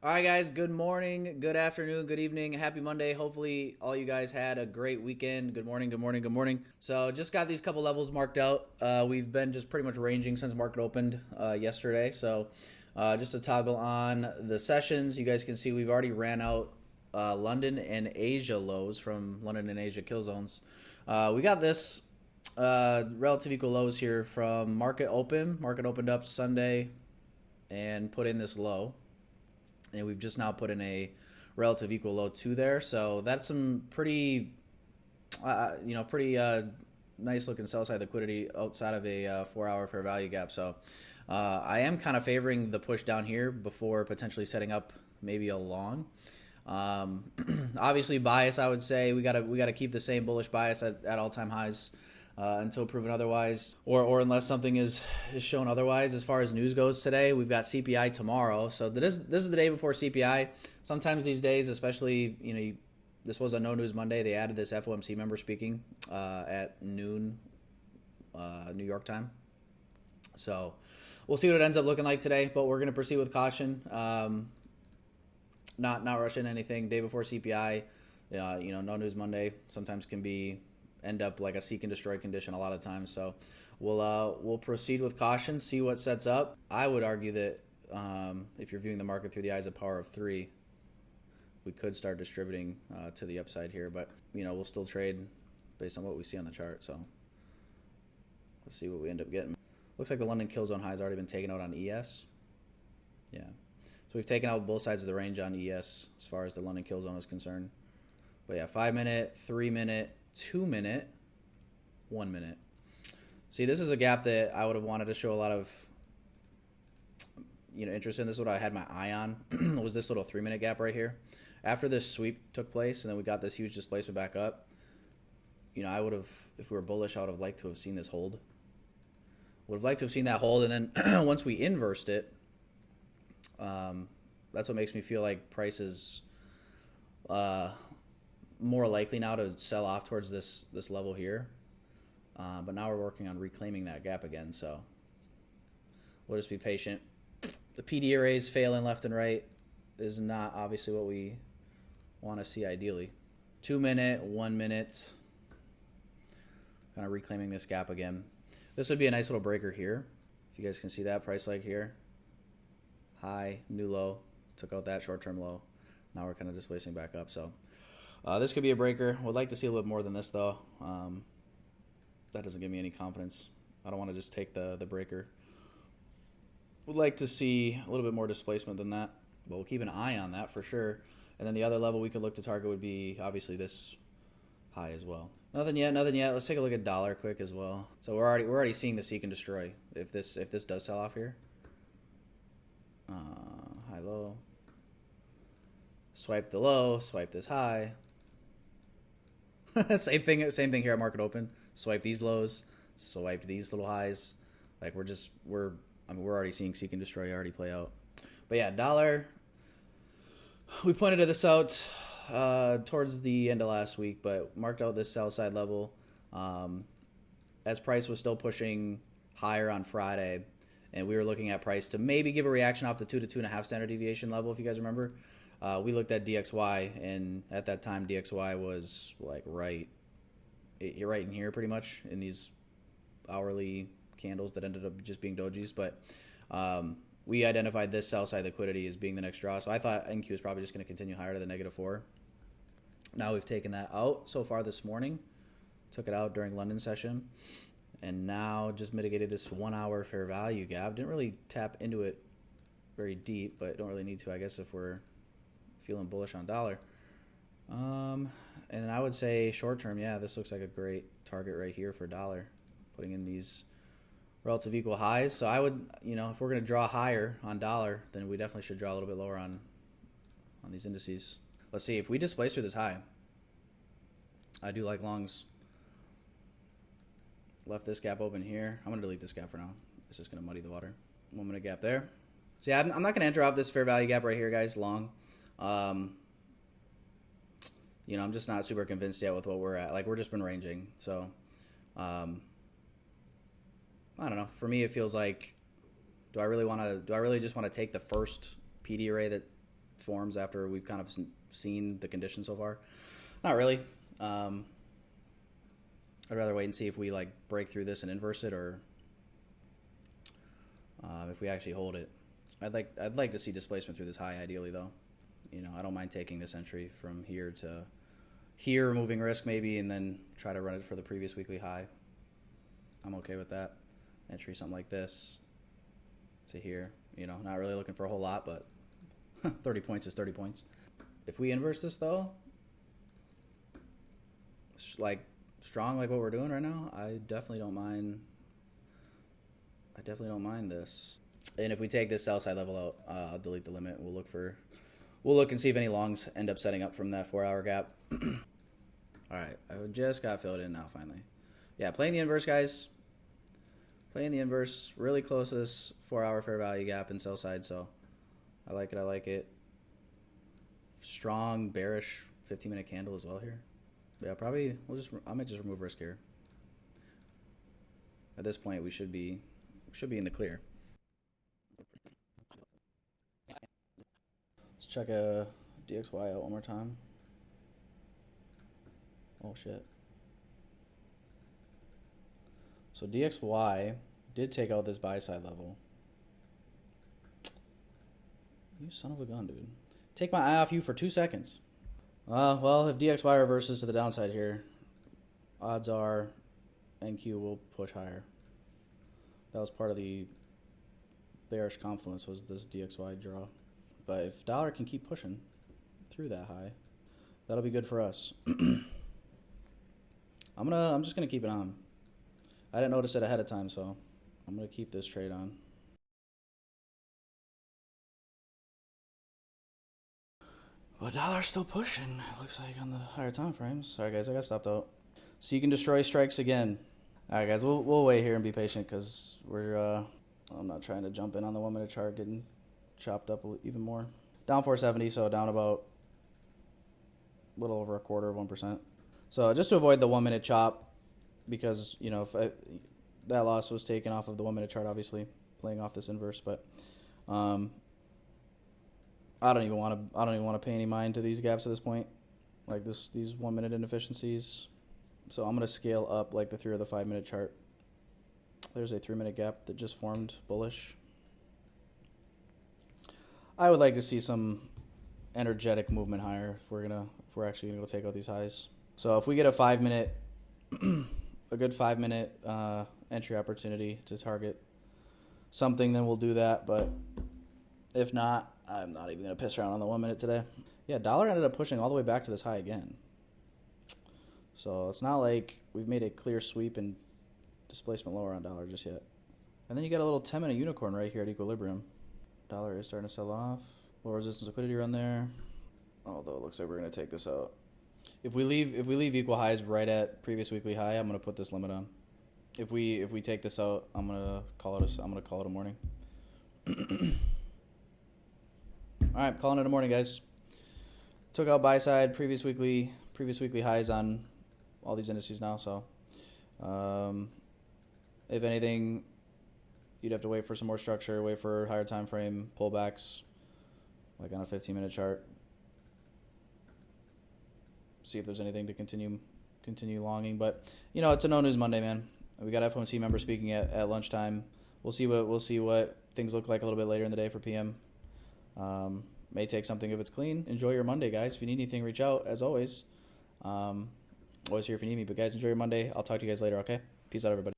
All right, guys. Good morning, good afternoon, good evening, happy Monday. Hopefully, all you guys had a great weekend. Good morning, good morning, good morning. So, just got these couple levels marked out. We've been just pretty much ranging since market opened yesterday. So, just to toggle on the sessions, you guys can see we've already ran out London and Asia lows from London and Asia kill zones. We got this relative equal lows here from market open. Market opened up Sunday and put in this low. And we've just now put in a relative equal low 2 there. So that's some pretty, nice looking sell side liquidity outside of a 4-hour fair value gap. So I am kind of favoring the push down here before potentially setting up maybe a long. Obviously bias, I would say we gotta keep the same bullish bias at all time highs. Until proven otherwise, or unless something is shown otherwise. As far as news goes today, we've got CPI tomorrow. So this is the day before CPI. Sometimes these days, especially, this was a no news Monday. They added this FOMC member speaking at noon New York time. So we'll see what it ends up looking like today, but we're going to proceed with caution. Not rushing anything. Day before CPI, no news Monday sometimes can end up like a seek and destroy condition a lot of times. So we'll proceed with caution, see what sets up. I would argue that if you're viewing the market through the eyes of power of 3, we could start distributing to the upside here, but we'll still trade based on what we see on the chart. So let's see what we end up getting. Looks like the London kill zone high has already been taken out on ES. Yeah, so we've taken out both sides of the range on ES as far as the London kill zone is concerned. But yeah, 5 minute, 3 minute, 2 minute, 1 minute. See, this is a gap that I would have wanted to show a lot of interest in. This is what I had my eye on was this little 3 minute gap right here. After this sweep took place and then we got this huge displacement back up, I would have, if we were bullish, I would have liked to have seen this hold. Would have liked to have seen that hold, and then once we inversed it, that's what makes me feel like price is more likely now to sell off towards this level here. But now we're working on reclaiming that gap again, so we'll just be patient. The PD arrays failing left and right is not obviously what we want to see ideally. 2 minute, 1 minute, kind of reclaiming this gap again. This would be a nice little breaker here. If you guys can see that price leg here. High, new low, took out that short-term low. Now we're kind of displacing back up, so this could be a breaker. Would like to see a little bit more than this, though. That doesn't give me any confidence. I don't want to just take the breaker. Would like to see a little bit more displacement than that, but we'll keep an eye on that for sure. And then the other level we could look to target would be obviously this high as well. Nothing yet. Let's take a look at dollar quick as well. So we're already seeing the seek and destroy if this does sell off here. High low. Swipe the low. Swipe this high. Same thing here at market open. Swipe these lows, swipe these little highs. Like we're already seeing seek and destroy already play out. But yeah, dollar. We pointed this out towards the end of last week, but marked out this sell side level as price was still pushing higher on Friday, and we were looking at price to maybe give a reaction off the 2 to 2.5 standard deviation level. If you guys remember. We looked at DXY, and at that time, DXY was like right in here pretty much in these hourly candles that ended up just being dojis. But we identified this sell side liquidity as being the next draw. So I thought NQ was probably just going to continue higher to the -4. Now we've taken that out so far this morning. Took it out during London session. And now just mitigated this 1 hour fair value gap. Didn't really tap into it very deep, but don't really need to, I guess, if we're feeling bullish on dollar. And I would say short term, yeah, this looks like a great target right here for dollar, putting in these relative equal highs. So I would, if we're going to draw higher on dollar, then we definitely should draw a little bit lower on these indices. Let's see if we displace through this high. I do like longs. Left this gap open here. I'm going to delete this gap for now. It's just going to muddy the water. 1 minute gap there. So yeah, I'm not going to enter off this fair value gap right here, guys, long. I'm just not super convinced yet with what we're at. Like, we're just been ranging. So, I don't know. For me, it feels like, do I really just want to take the first PD array that forms after we've kind of seen the conditions so far? Not really. I'd rather wait and see if we like break through this and inverse it, or if we actually hold it. I'd like to see displacement through this high ideally, though. You know, I don't mind taking this entry from here to here, removing risk maybe, and then try to run it for the previous weekly high. I'm okay with that. Entry something like this to here. You know, not really looking for a whole lot, but 30 points is 30 points. If we inverse this though, like strong like what we're doing right now, I definitely don't mind. I definitely don't mind this. And if we take this sell side level out, I'll delete the limit. We'll look and see if any longs end up setting up from that 4-hour gap. All right, I just got filled in now finally. Yeah, playing the inverse, guys. Playing the inverse, really close to this 4-hour fair value gap and sell side. So I like it. I like it. Strong bearish 15-minute candle as well here. Yeah, probably I might just remove risk here. At this point, we should be in the clear. Let's check a DXY out one more time. Oh shit. So DXY did take out this buy side level. You son of a gun, dude. Take my eye off you for 2 seconds. Well, if DXY reverses to the downside here, odds are NQ will push higher. That was part of the bearish confluence, was this DXY draw. But if dollar can keep pushing through that high, that'll be good for us. I'm just gonna keep it on. I didn't notice it ahead of time, so I'm gonna keep this trade on. But dollar's still pushing, it looks like, on the higher time frames. Sorry guys, I got stopped out. So you can destroy strikes again. All right guys, we'll wait here and be patient, because I'm not trying to jump in on the 1 minute chart, getting chopped up even more. Down 470, so down about a little over 1/4 of 1%. So just to avoid the 1 minute chop, because you know if that loss was taken off of the 1 minute chart, obviously playing off this inverse, but I don't even want to pay any mind to these gaps at this point, like these 1 minute inefficiencies. So I'm gonna scale up like the 3 or the 5 minute chart. There's a 3 minute gap that just formed bullish. I would like to see some energetic movement higher if we're actually gonna go take out these highs. So if we get a 5 minute, a good 5 minute entry opportunity to target something, then we'll do that. But if not, I'm not even gonna piss around on the 1 minute today. Yeah, dollar ended up pushing all the way back to this high again. So it's not like we've made a clear sweep and displacement lower on dollar just yet. And then you got a little 10 minute unicorn right here at equilibrium. Dollar is starting to sell off. Low resistance liquidity run there. Although it looks like we're gonna take this out. If we leave equal highs right at previous weekly high, I'm gonna put this limit on. If we take this out, I'm gonna call it a morning. All right, calling it a morning, guys. Took out buy side previous weekly highs on all these indices now. So, if anything, you'd have to wait for some more structure, wait for higher time frame pullbacks, like on a 15-minute chart. See if there's anything to continue longing. But you know, it's a no news Monday, man. We got FOMC members speaking at lunchtime. We'll see what things look like a little bit later in the day for PM. May take something if it's clean. Enjoy your Monday, guys. If you need anything, reach out as always. Always here if you need me. But guys, enjoy your Monday. I'll talk to you guys later. Okay. Peace out, everybody.